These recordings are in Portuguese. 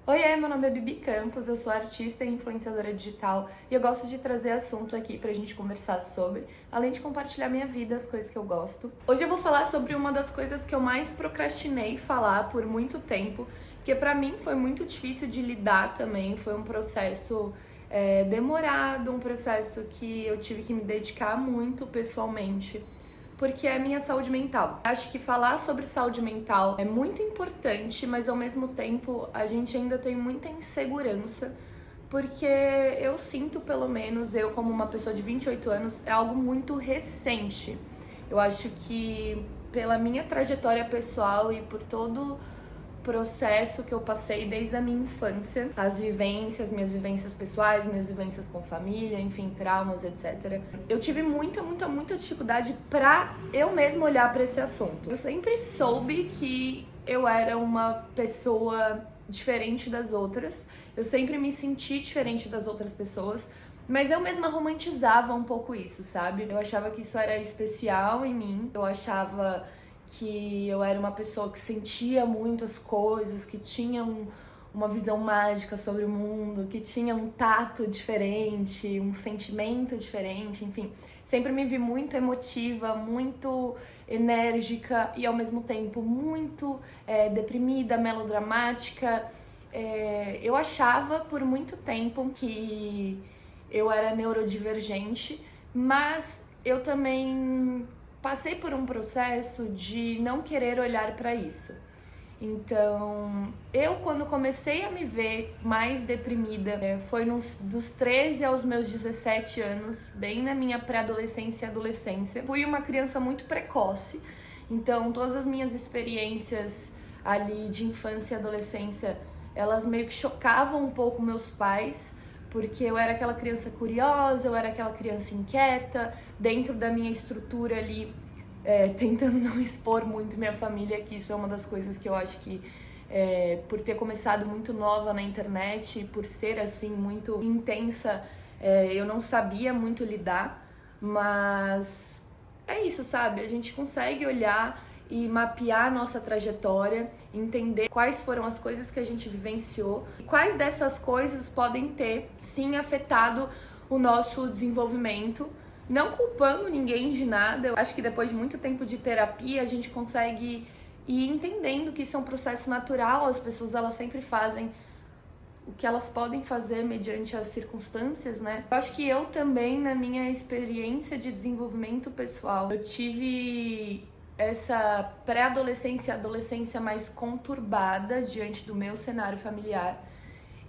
Oiê, meu nome é Bibi Campos, eu sou artista e influenciadora digital e eu gosto de trazer assuntos aqui pra gente conversar sobre, além de compartilhar minha vida, as coisas que eu gosto. Hoje eu vou falar sobre uma das coisas que eu mais procrastinei falar por muito tempo, porque pra mim foi muito difícil de lidar também, foi um processo demorado, um processo que eu tive que me dedicar muito pessoalmente, porque é a minha saúde mental. Acho que falar sobre saúde mental é muito importante, mas ao mesmo tempo a gente ainda tem muita insegurança, porque eu sinto, pelo menos, eu como uma pessoa de 28 anos, é algo muito recente. Eu acho que pela minha trajetória pessoal e por todo processo que eu passei desde a minha infância, as vivências, minhas vivências pessoais, minhas vivências com família, enfim, traumas, etc. Eu tive muita dificuldade pra eu mesma olhar pra esse assunto. Eu sempre soube que eu era uma pessoa diferente das outras, eu sempre me senti diferente das outras pessoas, mas eu mesma romantizava um pouco isso, sabe? Eu achava que isso era especial em mim, eu achava que eu era uma pessoa que sentia muito as coisas, que tinha uma visão mágica sobre o mundo, que tinha um tato diferente, um sentimento diferente, enfim. Sempre me vi muito emotiva, muito enérgica e ao mesmo tempo muito deprimida, melodramática. Eu achava por muito tempo que eu era neurodivergente, mas eu também passei por um processo de não querer olhar para isso. Então, eu quando comecei a me ver mais deprimida, foi dos 13 aos meus 17 anos, bem na minha pré-adolescência e adolescência. Fui uma criança muito precoce, então todas as minhas experiências ali de infância e adolescência, elas meio que chocavam um pouco meus pais, porque eu era aquela criança curiosa, eu era aquela criança inquieta, dentro da minha estrutura ali, tentando não expor muito minha família, que isso é uma das coisas que eu acho que, por ter começado muito nova na internet, por ser assim muito intensa, eu não sabia muito lidar, mas é isso, sabe? A gente consegue olhar e mapear a nossa trajetória, entender quais foram as coisas que a gente vivenciou e quais dessas coisas podem ter, sim, afetado o nosso desenvolvimento, não culpando ninguém de nada. Eu acho que depois de muito tempo de terapia, a gente consegue ir entendendo que isso é um processo natural, as pessoas elas sempre fazem o que elas podem fazer mediante as circunstâncias, né? Eu acho que eu também, na minha experiência de desenvolvimento pessoal, eu tive essa pré-adolescência e adolescência mais conturbada diante do meu cenário familiar.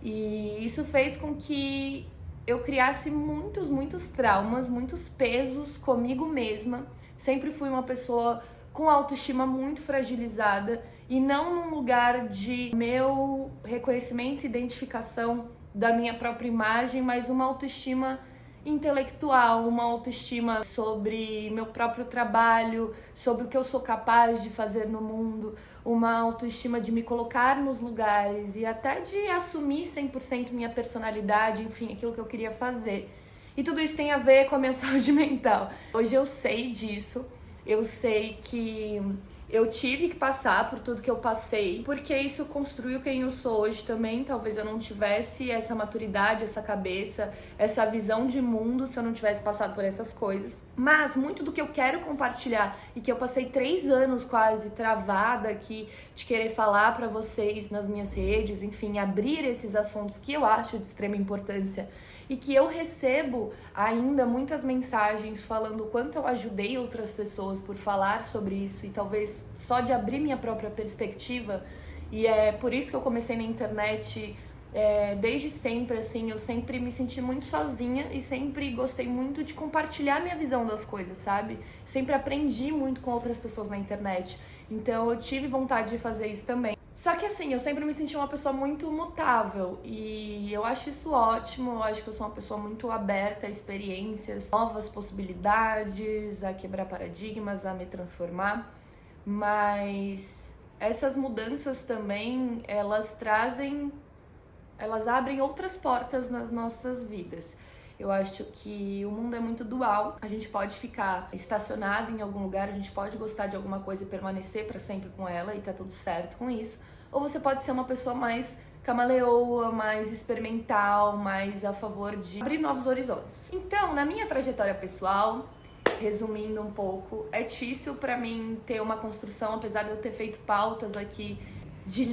E isso fez com que eu criasse muitos traumas, muitos pesos comigo mesma. Sempre fui uma pessoa com autoestima muito fragilizada e não num lugar de meu reconhecimento e identificação da minha própria imagem, mas uma autoestima intelectual, uma autoestima sobre meu próprio trabalho, sobre o que eu sou capaz de fazer no mundo, uma autoestima de me colocar nos lugares e até de assumir 100% minha personalidade, enfim, aquilo que eu queria fazer. E tudo isso tem a ver com a minha saúde mental. Hoje eu sei disso, eu sei que eu tive que passar por tudo que eu passei, porque isso construiu quem eu sou hoje também. Talvez eu não tivesse essa maturidade, essa cabeça, essa visão de mundo se eu não tivesse passado por essas coisas. Mas muito do que eu quero compartilhar e que eu passei 3 anos quase travada aqui de querer falar pra vocês nas minhas redes, enfim, abrir esses assuntos que eu acho de extrema importância e que eu recebo ainda muitas mensagens falando o quanto eu ajudei outras pessoas por falar sobre isso e talvez só de abrir minha própria perspectiva. E é por isso que eu comecei na internet desde sempre, assim, eu sempre me senti muito sozinha e sempre gostei muito de compartilhar minha visão das coisas, sabe? Sempre aprendi muito com outras pessoas na internet, então eu tive vontade de fazer isso também. Só que assim, eu sempre me senti uma pessoa muito mutável e eu acho isso ótimo, eu acho que eu sou uma pessoa muito aberta a experiências, novas possibilidades, a quebrar paradigmas, a me transformar, mas essas mudanças também, elas abrem outras portas nas nossas vidas. Eu acho que o mundo é muito dual, a gente pode ficar estacionado em algum lugar, a gente pode gostar de alguma coisa e permanecer para sempre com ela e tá tudo certo com isso, ou você pode ser uma pessoa mais camaleoa, mais experimental, mais a favor de abrir novos horizontes. Então, na minha trajetória pessoal, resumindo um pouco, é difícil pra mim ter uma construção, apesar de eu ter feito pautas aqui de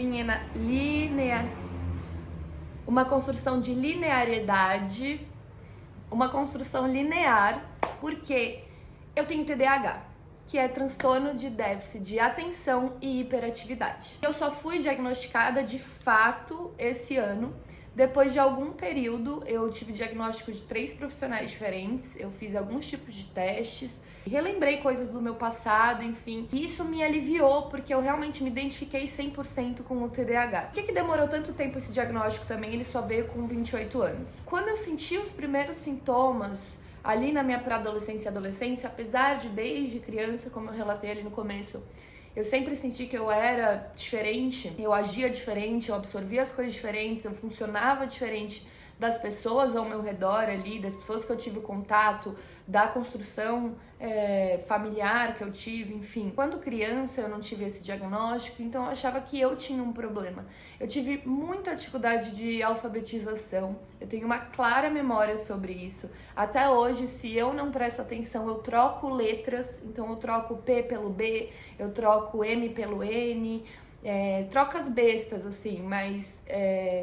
uma construção de linearidade, uma construção linear, porque eu tenho TDAH, que é transtorno de déficit de atenção e hiperatividade. Eu só fui diagnosticada de fato esse ano. Depois de algum período, eu tive diagnóstico de 3 profissionais diferentes, eu fiz alguns tipos de testes, relembrei coisas do meu passado, enfim. Isso me aliviou, porque eu realmente me identifiquei 100% com o TDAH. Por que demorou tanto tempo esse diagnóstico também? Ele só veio com 28 anos. Quando eu senti os primeiros sintomas, ali na minha pré-adolescência e adolescência, apesar de desde criança, como eu relatei ali no começo, eu sempre senti que eu era diferente, eu agia diferente, eu absorvia as coisas diferentes, eu funcionava diferente das pessoas ao meu redor ali, das pessoas que eu tive contato, da construção familiar que eu tive, enfim. Quando criança eu não tive esse diagnóstico, então eu achava que eu tinha um problema. Eu tive muita dificuldade de alfabetização, eu tenho uma clara memória sobre isso. Até hoje, se eu não presto atenção, eu troco letras, então eu troco P pelo B, eu troco M pelo N, trocas bestas, assim, mas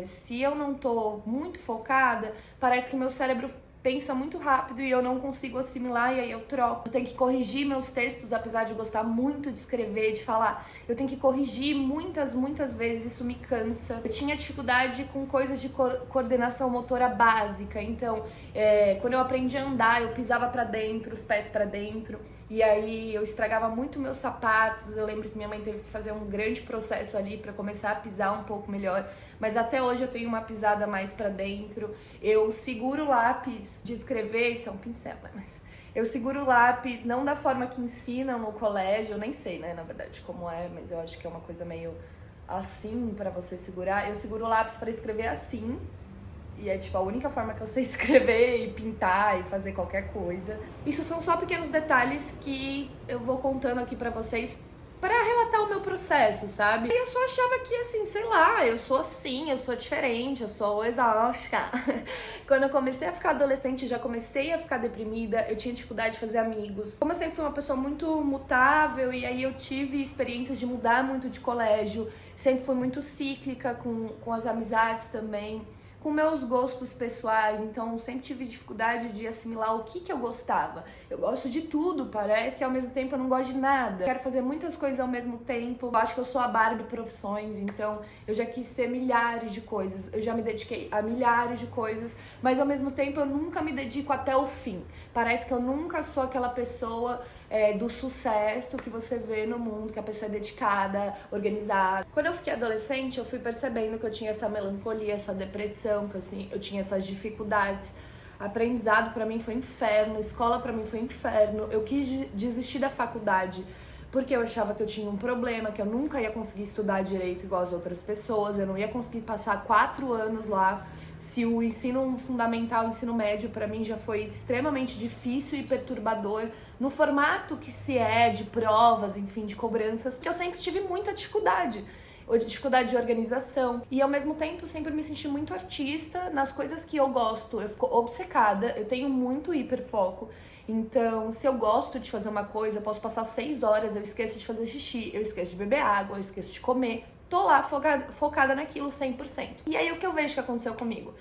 se eu não tô muito focada, parece que meu cérebro pensa muito rápido e eu não consigo assimilar, e aí eu troco. Eu tenho que corrigir meus textos, apesar de eu gostar muito de escrever, de falar. Eu tenho que corrigir muitas vezes, isso me cansa. Eu tinha dificuldade com coisas de coordenação motora básica, então quando eu aprendi a andar, eu pisava pra dentro, os pés pra dentro, e aí eu estragava muito meus sapatos. Eu lembro que minha mãe teve que fazer um grande processo ali pra começar a pisar um pouco melhor, mas até hoje eu tenho uma pisada mais pra dentro. Eu seguro o lápis de escrever, isso é um pincel, né? Mas eu seguro o lápis não da forma que ensinam no colégio, eu nem sei, né, na verdade, como é, mas eu acho que é uma coisa meio assim pra você segurar. Eu seguro o lápis pra escrever assim, e é tipo a única forma que eu sei escrever e pintar e fazer qualquer coisa. Isso são só pequenos detalhes que eu vou contando aqui pra vocês para relatar o meu processo, sabe? E eu só achava que, assim, sei lá, eu sou assim, eu sou diferente, eu sou exausta. Quando eu comecei a ficar adolescente, já comecei a ficar deprimida, eu tinha dificuldade de fazer amigos. Como eu sempre fui uma pessoa muito mutável, e aí eu tive experiências de mudar muito de colégio, sempre fui muito cíclica com as amizades também, com meus gostos pessoais, então sempre tive dificuldade de assimilar o que eu gostava. Eu gosto de tudo, parece, e ao mesmo tempo eu não gosto de nada. Quero fazer muitas coisas ao mesmo tempo. Eu acho que eu sou a Barbie profissões, então eu já quis ser milhares de coisas. Eu já me dediquei a milhares de coisas, mas ao mesmo tempo eu nunca me dedico até o fim. Parece que eu nunca sou aquela pessoa do sucesso que você vê no mundo, que a pessoa é dedicada, organizada. Quando eu fiquei adolescente, eu fui percebendo que eu tinha essa melancolia, essa depressão, que assim, eu tinha essas dificuldades. Aprendizado pra mim foi inferno, escola pra mim foi inferno. Eu quis desistir da faculdade porque eu achava que eu tinha um problema, que eu nunca ia conseguir estudar direito igual as outras pessoas, eu não ia conseguir passar 4 anos lá. Se o ensino fundamental, o ensino médio, pra mim já foi extremamente difícil e perturbador, no formato que se é, de provas, enfim, de cobranças, eu sempre tive muita dificuldade de organização, e ao mesmo tempo sempre me senti muito artista nas coisas que eu gosto. Eu fico obcecada, eu tenho muito hiperfoco. Então, se eu gosto de fazer uma coisa, eu posso passar 6 horas, eu esqueço de fazer xixi, eu esqueço de beber água, eu esqueço de comer. Tô lá focada naquilo 100%. E aí o que eu vejo que aconteceu comigo?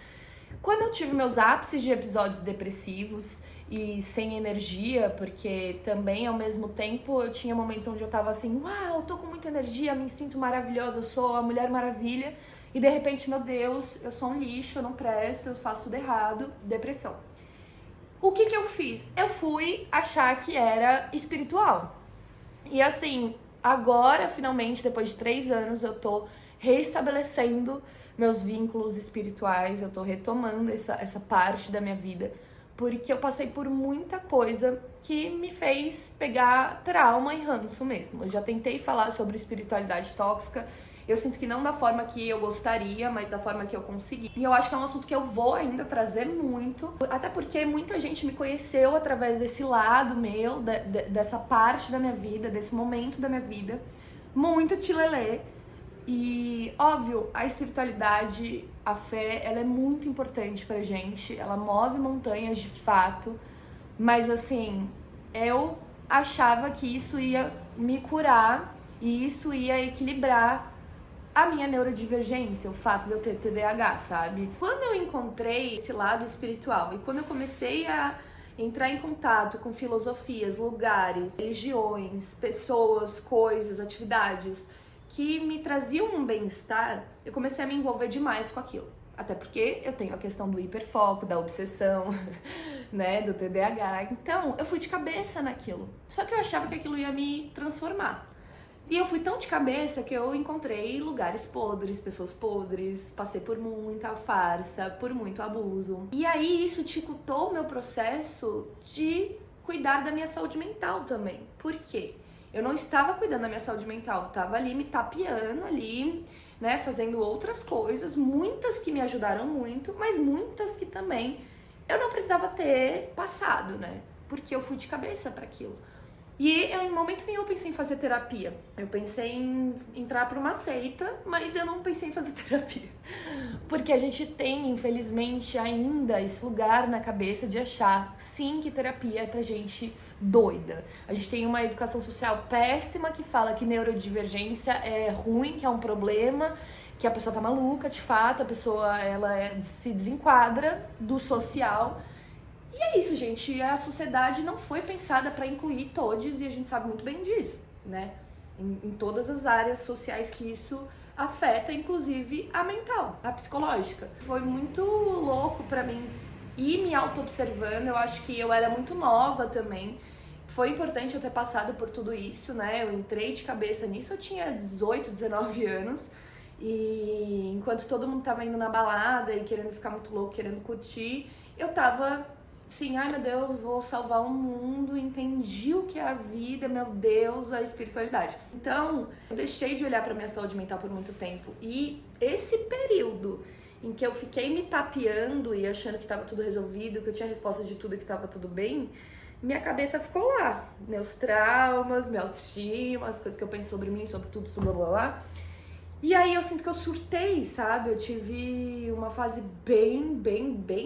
Quando eu tive meus ápices de episódios depressivos e sem energia, porque também ao mesmo tempo eu tinha momentos onde eu tava assim, uau, eu tô com muita energia, me sinto maravilhosa, eu sou a Mulher Maravilha, e de repente, meu Deus, eu sou um lixo, eu não presto, eu faço tudo errado, depressão. O que eu fiz? Eu fui achar que era espiritual. E assim, agora, finalmente, depois de 3 anos, eu tô reestabelecendo meus vínculos espirituais, eu tô retomando essa parte da minha vida, porque eu passei por muita coisa que me fez pegar trauma e ranço mesmo. Eu já tentei falar sobre espiritualidade tóxica, eu sinto que não da forma que eu gostaria, mas da forma que eu consegui. E eu acho que é um assunto que eu vou ainda trazer muito, até porque muita gente me conheceu através desse lado meu, dessa parte da minha vida, desse momento da minha vida, muito tilelê. E, óbvio, a espiritualidade, a fé, ela é muito importante pra gente, ela move montanhas de fato, mas assim, eu achava que isso ia me curar e isso ia equilibrar a minha neurodivergência, o fato de eu ter TDAH, sabe? Quando eu encontrei esse lado espiritual e quando eu comecei a entrar em contato com filosofias, lugares, religiões, pessoas, coisas, atividades que me traziam um bem-estar, eu comecei a me envolver demais com aquilo. Até porque eu tenho a questão do hiperfoco, da obsessão, né, do TDAH. Então, eu fui de cabeça naquilo. Só que eu achava que aquilo ia me transformar. E eu fui tão de cabeça que eu encontrei lugares podres, pessoas podres, passei por muita farsa, por muito abuso. E aí isso dificultou o meu processo de cuidar da minha saúde mental também. Por quê? Eu não estava cuidando da minha saúde mental, eu estava ali me tapeando ali, né, fazendo outras coisas, muitas que me ajudaram muito, mas muitas que também eu não precisava ter passado, né? Porque eu fui de cabeça para aquilo. E eu, em momento nenhum, eu pensei em fazer terapia. Eu pensei em entrar para uma seita, mas eu não pensei em fazer terapia. Porque a gente tem, infelizmente, ainda esse lugar na cabeça de achar, sim, que terapia é pra gente doida. A gente tem uma educação social péssima que fala que neurodivergência é ruim, que é um problema, que a pessoa tá maluca, de fato, a pessoa se desenquadra do social. E é isso, gente, a sociedade não foi pensada para incluir todos e a gente sabe muito bem disso, né? Em todas as áreas sociais que isso afeta, inclusive a mental, a psicológica. Foi muito louco para mim ir me auto-observando, eu acho que eu era muito nova também. Foi importante eu ter passado por tudo isso, né? Eu entrei de cabeça nisso, eu tinha 18, 19 anos. E enquanto todo mundo tava indo na balada e querendo ficar muito louco, querendo curtir, eu tava assim, ai meu Deus, vou salvar o mundo, entendi o que é a vida, meu Deus, a espiritualidade. Então, eu deixei de olhar pra minha saúde mental por muito tempo. E esse período em que eu fiquei me tapeando e achando que tava tudo resolvido, que eu tinha resposta de tudo e que tava tudo bem, minha cabeça ficou lá. Meus traumas, minha autoestima, as coisas que eu penso sobre mim, sobre tudo, blá blá blá. E aí eu sinto que eu surtei, sabe? Eu tive uma fase bem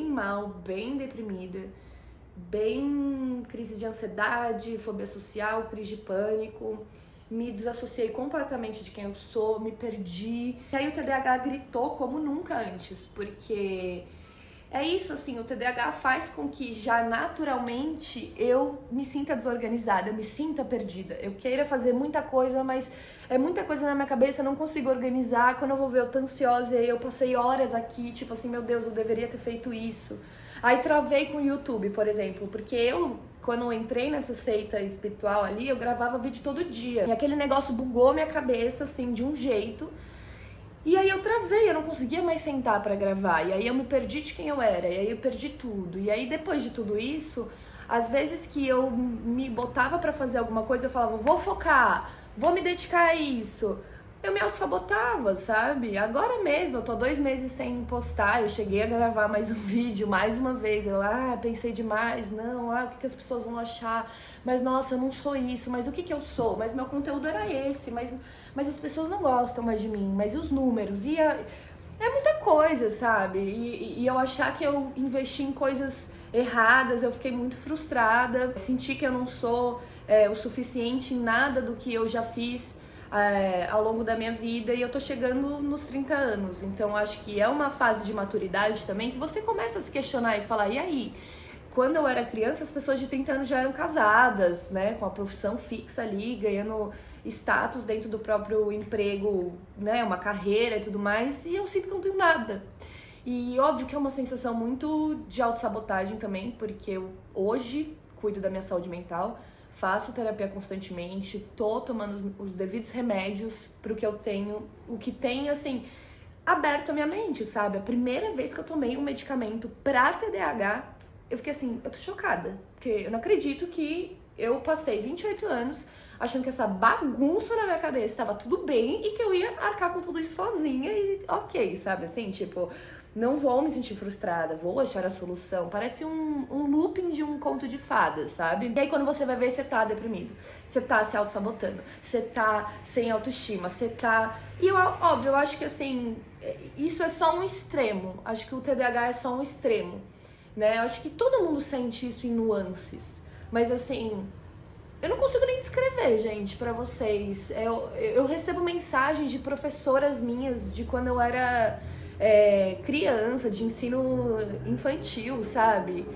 mal, bem deprimida, bem crise de ansiedade, fobia social, crise de pânico. Me desassociei completamente de quem eu sou, me perdi. E aí o TDAH gritou como nunca antes, porque é isso, assim, o TDAH faz com que já naturalmente eu me sinta desorganizada, eu me sinta perdida. Eu queira fazer muita coisa, mas é muita coisa na minha cabeça, eu não consigo organizar. Quando eu vou ver, eu tô ansiosa e aí eu passei horas aqui, tipo assim, meu Deus, eu deveria ter feito isso. Aí travei com o YouTube, por exemplo, porque eu, quando eu entrei nessa seita espiritual ali, eu gravava vídeo todo dia. E aquele negócio bugou minha cabeça, assim, de um jeito. E aí eu travei, eu não conseguia mais sentar pra gravar. E aí eu me perdi de quem eu era, e aí eu perdi tudo. E aí depois de tudo isso, às vezes que eu me botava pra fazer alguma coisa, eu falava, vou focar, vou me dedicar a isso. Eu me auto-sabotava, sabe? Agora mesmo, eu tô 2 meses sem postar, eu cheguei a gravar mais um vídeo, mais uma vez. Eu, pensei demais, não, o que as pessoas vão achar? Mas, nossa, eu não sou isso, mas o que eu sou? Mas meu conteúdo era esse, mas as pessoas não gostam mais de mim, mas e os números? É muita coisa, sabe? E eu achar que eu investi em coisas erradas, eu fiquei muito frustrada, senti que eu não sou o suficiente em nada do que eu já fiz ao longo da minha vida, e eu tô chegando nos 30 anos, então acho que é uma fase de maturidade também que você começa a se questionar e falar, e aí? Quando eu era criança, as pessoas de 30 anos já eram casadas, né, com a profissão fixa ali, ganhando status dentro do próprio emprego, né, uma carreira e tudo mais, e eu sinto que eu não tenho nada. E óbvio que é uma sensação muito de autossabotagem também, porque eu hoje cuido da minha saúde mental, faço terapia constantemente, tô tomando os devidos remédios pro que eu tenho, o que tem, assim, aberto a minha mente, sabe? A primeira vez que eu tomei um medicamento pra TDAH, eu fiquei assim, eu tô chocada, porque eu não acredito que eu passei 28 anos achando que essa bagunça na minha cabeça estava tudo bem e que eu ia arcar com tudo isso sozinha e ok, sabe? Assim, tipo, não vou me sentir frustrada, vou achar a solução. Parece um looping de um conto de fadas, sabe? E aí quando você vai ver, você tá deprimido, você tá se auto-sabotando, você tá sem autoestima, você tá... E óbvio, eu acho que assim, isso é só um extremo. Acho que o TDAH é só um extremo, né? Eu acho que todo mundo sente isso em nuances. Mas assim, eu não consigo nem descrever, gente, pra vocês. Eu recebo mensagens de professoras minhas de quando eu era criança, de ensino infantil, sabe?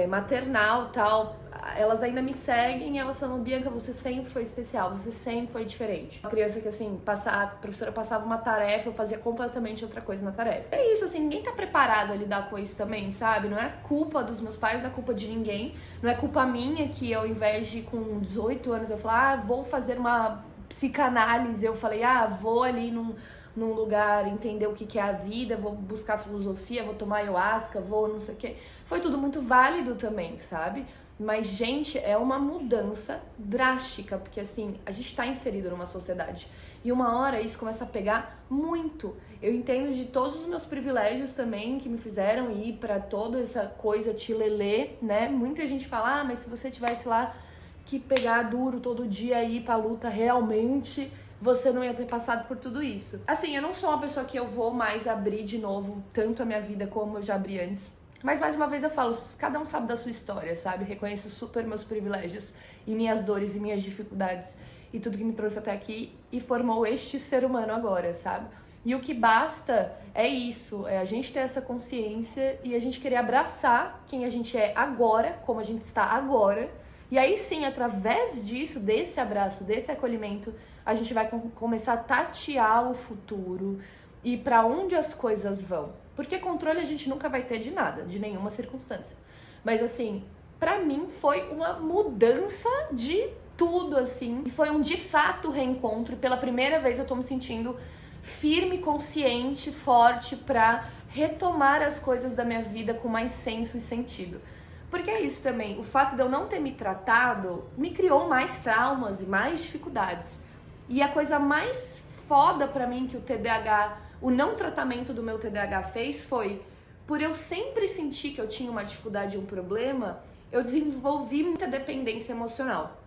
Maternal, tal. Elas ainda me seguem e elas falam: Bianca, você sempre foi especial, você sempre foi diferente. Uma criança que, assim, a professora passava uma tarefa, eu fazia completamente outra coisa na tarefa. É isso, assim, ninguém tá preparado a lidar com isso também, sabe? Não é culpa dos meus pais, não é culpa de ninguém. Não é culpa minha que ao invés de com 18 anos eu falar, vou fazer uma psicanálise, eu falei, vou ali num lugar entender o que é a vida, vou buscar filosofia, vou tomar ayahuasca, vou não sei o que. Foi tudo muito válido também, sabe? Mas, gente, é uma mudança drástica, porque assim, a gente tá inserido numa sociedade e uma hora isso começa a pegar muito. Eu entendo de todos os meus privilégios também que me fizeram ir pra toda essa coisa tilelê, né? Muita gente fala, mas se você tivesse lá que pegar duro todo dia e ir pra luta realmente, você não ia ter passado por tudo isso. Assim, eu não sou uma pessoa que eu vou mais abrir de novo tanto a minha vida como eu já abri antes. Mas mais uma vez eu falo, cada um sabe da sua história, sabe? Reconheço super meus privilégios e minhas dores e minhas dificuldades e tudo que me trouxe até aqui e formou este ser humano agora, sabe? E o que basta é isso, é a gente ter essa consciência e a gente querer abraçar quem a gente é agora, como a gente está agora. E aí sim, através disso, desse abraço, desse acolhimento, a gente vai começar a tatear o futuro e para onde as coisas vão. Porque controle a gente nunca vai ter de nada, de nenhuma circunstância. Mas assim, pra mim foi uma mudança de tudo, assim. E foi um de fato reencontro. E pela primeira vez eu tô me sentindo firme, consciente, forte pra retomar as coisas da minha vida com mais senso e sentido. Porque é isso também, o fato de eu não ter me tratado me criou mais traumas e mais dificuldades. E a coisa mais foda pra mim que o TDAH, o não tratamento do meu TDAH fez foi, por eu sempre sentir que eu tinha uma dificuldade e um problema, eu desenvolvi muita dependência emocional.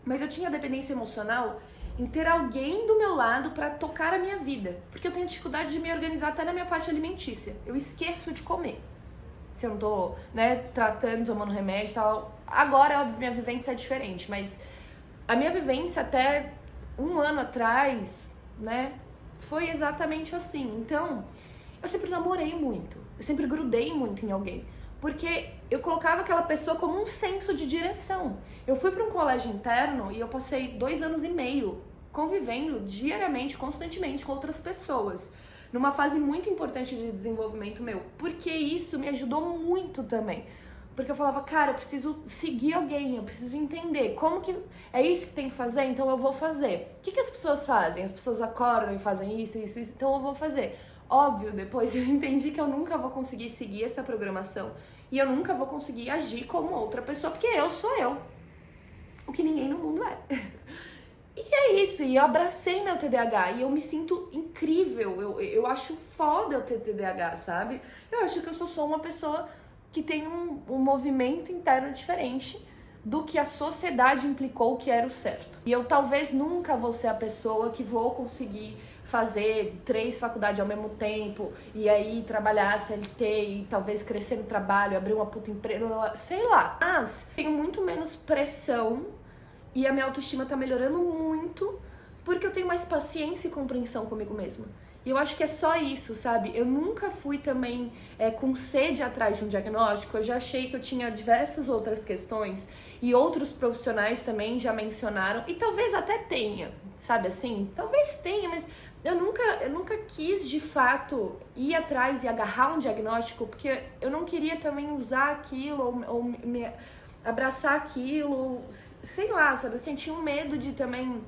Mas eu tinha dependência emocional em ter alguém do meu lado pra tocar a minha vida. Porque eu tenho dificuldade de me organizar até na minha parte alimentícia. Eu esqueço de comer. Se eu não tô, tratando, tomando remédio e tal. Agora, óbvio, minha vivência é diferente, mas a minha vivência até um ano atrás, foi exatamente assim. Então, eu sempre namorei muito, eu sempre grudei muito em alguém, porque eu colocava aquela pessoa como um senso de direção. Eu fui para um colégio interno e eu passei 2 anos e meio convivendo diariamente, constantemente com outras pessoas, numa fase muito importante de desenvolvimento meu, porque isso me ajudou muito também. Porque eu falava, cara, eu preciso seguir alguém, eu preciso entender como que é isso que tem que fazer, então eu vou fazer. O que as pessoas fazem? As pessoas acordam e fazem isso, então eu vou fazer. Óbvio, depois eu entendi que eu nunca vou conseguir seguir essa programação e eu nunca vou conseguir agir como outra pessoa, porque eu sou eu. O que ninguém no mundo é. E é isso, e eu abracei meu TDAH e eu me sinto incrível, eu acho foda eu ter TDAH, sabe? Eu acho que eu sou só uma pessoa que tem um movimento interno diferente do que a sociedade implicou que era o certo. E eu talvez nunca vou ser a pessoa que vou conseguir fazer 3 faculdades ao mesmo tempo e aí trabalhar CLT e talvez crescer no trabalho, abrir uma puta empresa, sei lá. Mas tenho muito menos pressão e a minha autoestima tá melhorando muito porque eu tenho mais paciência e compreensão comigo mesma. E eu acho que é só isso, sabe? Eu nunca fui também com sede atrás de um diagnóstico. Eu já achei que eu tinha diversas outras questões e outros profissionais também já mencionaram. E talvez até tenha, sabe assim? Talvez tenha, mas eu nunca quis de fato ir atrás e agarrar um diagnóstico porque eu não queria também usar aquilo ou me abraçar aquilo, sei lá, sabe? Eu sentia um medo de também,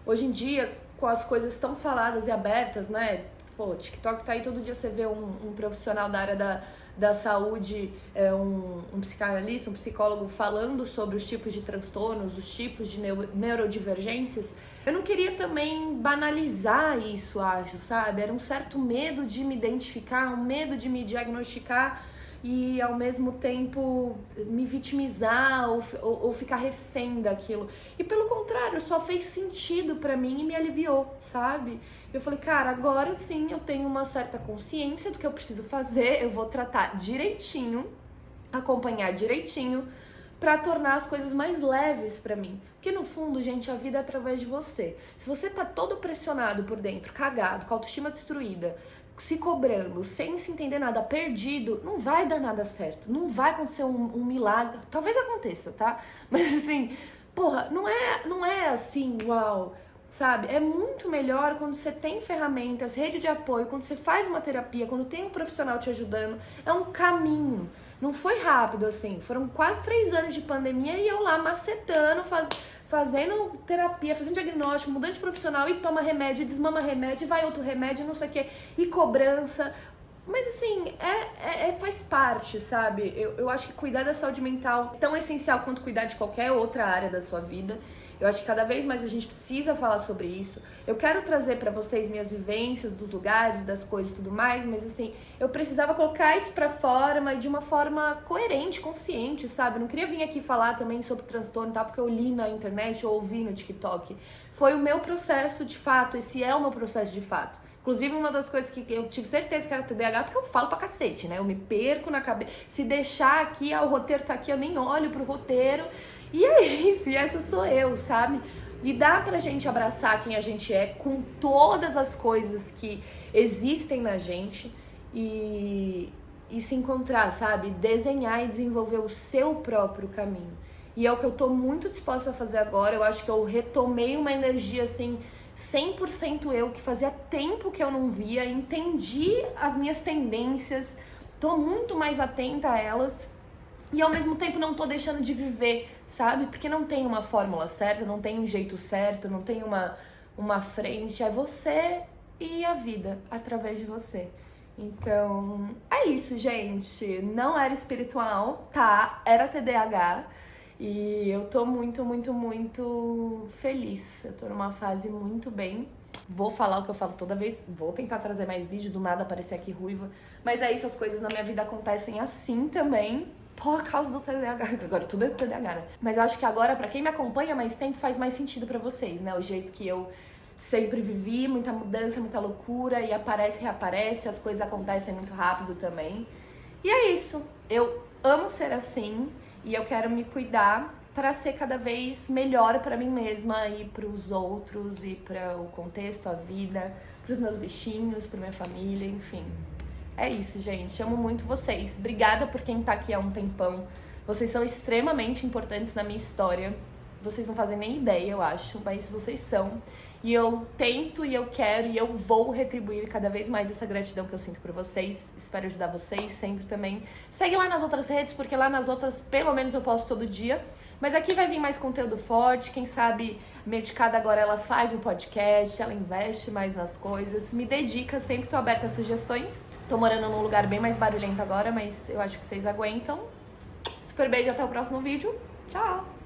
hoje em dia, com as coisas tão faladas e abertas, Pô, TikTok tá aí, todo dia você vê um profissional da área da saúde, um psicanalista, um psicólogo falando sobre os tipos de transtornos, os tipos de neurodivergências. Eu não queria também banalizar isso, acho, sabe? Era um certo medo de me identificar, um medo de me diagnosticar e ao mesmo tempo me vitimizar ou ficar refém daquilo. E pelo contrário, só fez sentido pra mim e me aliviou, sabe? Eu falei, cara, agora sim eu tenho uma certa consciência do que eu preciso fazer, eu vou tratar direitinho, acompanhar direitinho, pra tornar as coisas mais leves pra mim. Porque no fundo, gente, a vida é através de você. Se você tá todo pressionado por dentro, cagado, com a autoestima destruída, se cobrando, sem se entender nada, perdido, não vai dar nada certo. Não vai acontecer um milagre. Talvez aconteça, tá? Mas assim, porra, não é assim, uau, sabe? É muito melhor quando você tem ferramentas, rede de apoio, quando você faz uma terapia, quando tem um profissional te ajudando. É um caminho. Não foi rápido, assim. Foram quase 3 anos de pandemia e eu lá macetando, fazendo terapia, fazendo diagnóstico, mudando de profissional e toma remédio, desmama remédio, vai outro remédio, não sei o que, e cobrança. Mas assim, faz parte, sabe? Eu acho que cuidar da saúde mental é tão essencial quanto cuidar de qualquer outra área da sua vida. Eu acho que cada vez mais a gente precisa falar sobre isso. Eu quero trazer pra vocês minhas vivências dos lugares, das coisas e tudo mais, mas assim, eu precisava colocar isso pra fora, mas de uma forma coerente, consciente, sabe? Eu não queria vir aqui falar também sobre transtorno e tal, porque eu li na internet ou ouvi no TikTok. Foi o meu processo de fato, esse é o meu processo de fato. Inclusive, uma das coisas que eu tive certeza que era TDAH, porque eu falo pra cacete, né? Eu me perco na cabeça. Se deixar aqui, o roteiro tá aqui, eu nem olho pro roteiro. E é isso, e essa sou eu, sabe? E dá pra gente abraçar quem a gente é com todas as coisas que existem na gente e se encontrar, sabe? Desenhar e desenvolver o seu próprio caminho. E é o que eu tô muito disposta a fazer agora. Eu acho que eu retomei uma energia, assim, 100% eu, que fazia tempo que eu não via. Entendi as minhas tendências, tô muito mais atenta a elas. E ao mesmo tempo não tô deixando de viver, sabe? Porque não tem uma fórmula certa, não tem um jeito certo, não tem uma frente. É você e a vida através de você. Então, é isso, gente. Não era espiritual, tá? Era TDAH. E eu tô muito, muito, muito feliz. Eu tô numa fase muito bem. Vou falar o que eu falo toda vez. Vou tentar trazer mais vídeo, do nada aparecer aqui ruiva. Mas é isso, as coisas na minha vida acontecem assim também. Por causa do TDAH. Agora tudo é TDAH, né? Mas eu acho que agora, pra quem me acompanha mais tempo, faz mais sentido pra vocês, né? O jeito que eu sempre vivi, muita mudança, muita loucura, e aparece, reaparece, as coisas acontecem muito rápido também. E é isso. Eu amo ser assim e eu quero me cuidar pra ser cada vez melhor pra mim mesma e pros outros e para o contexto, a vida, pros meus bichinhos, pra minha família, enfim. É isso, gente. Amo muito vocês. Obrigada por quem tá aqui há um tempão. Vocês são extremamente importantes na minha história. Vocês não fazem nem ideia, eu acho, mas vocês são. E eu tento e eu quero e eu vou retribuir cada vez mais essa gratidão que eu sinto por vocês. Espero ajudar vocês sempre também. Segue lá nas outras redes, porque lá nas outras, pelo menos, eu posto todo dia. Mas aqui vai vir mais conteúdo forte, quem sabe Medicada agora ela faz um podcast, ela investe mais nas coisas, me dedica, sempre tô aberta a sugestões. Tô morando num lugar bem mais barulhento agora, mas eu acho que vocês aguentam. Super beijo, até o próximo vídeo. Tchau!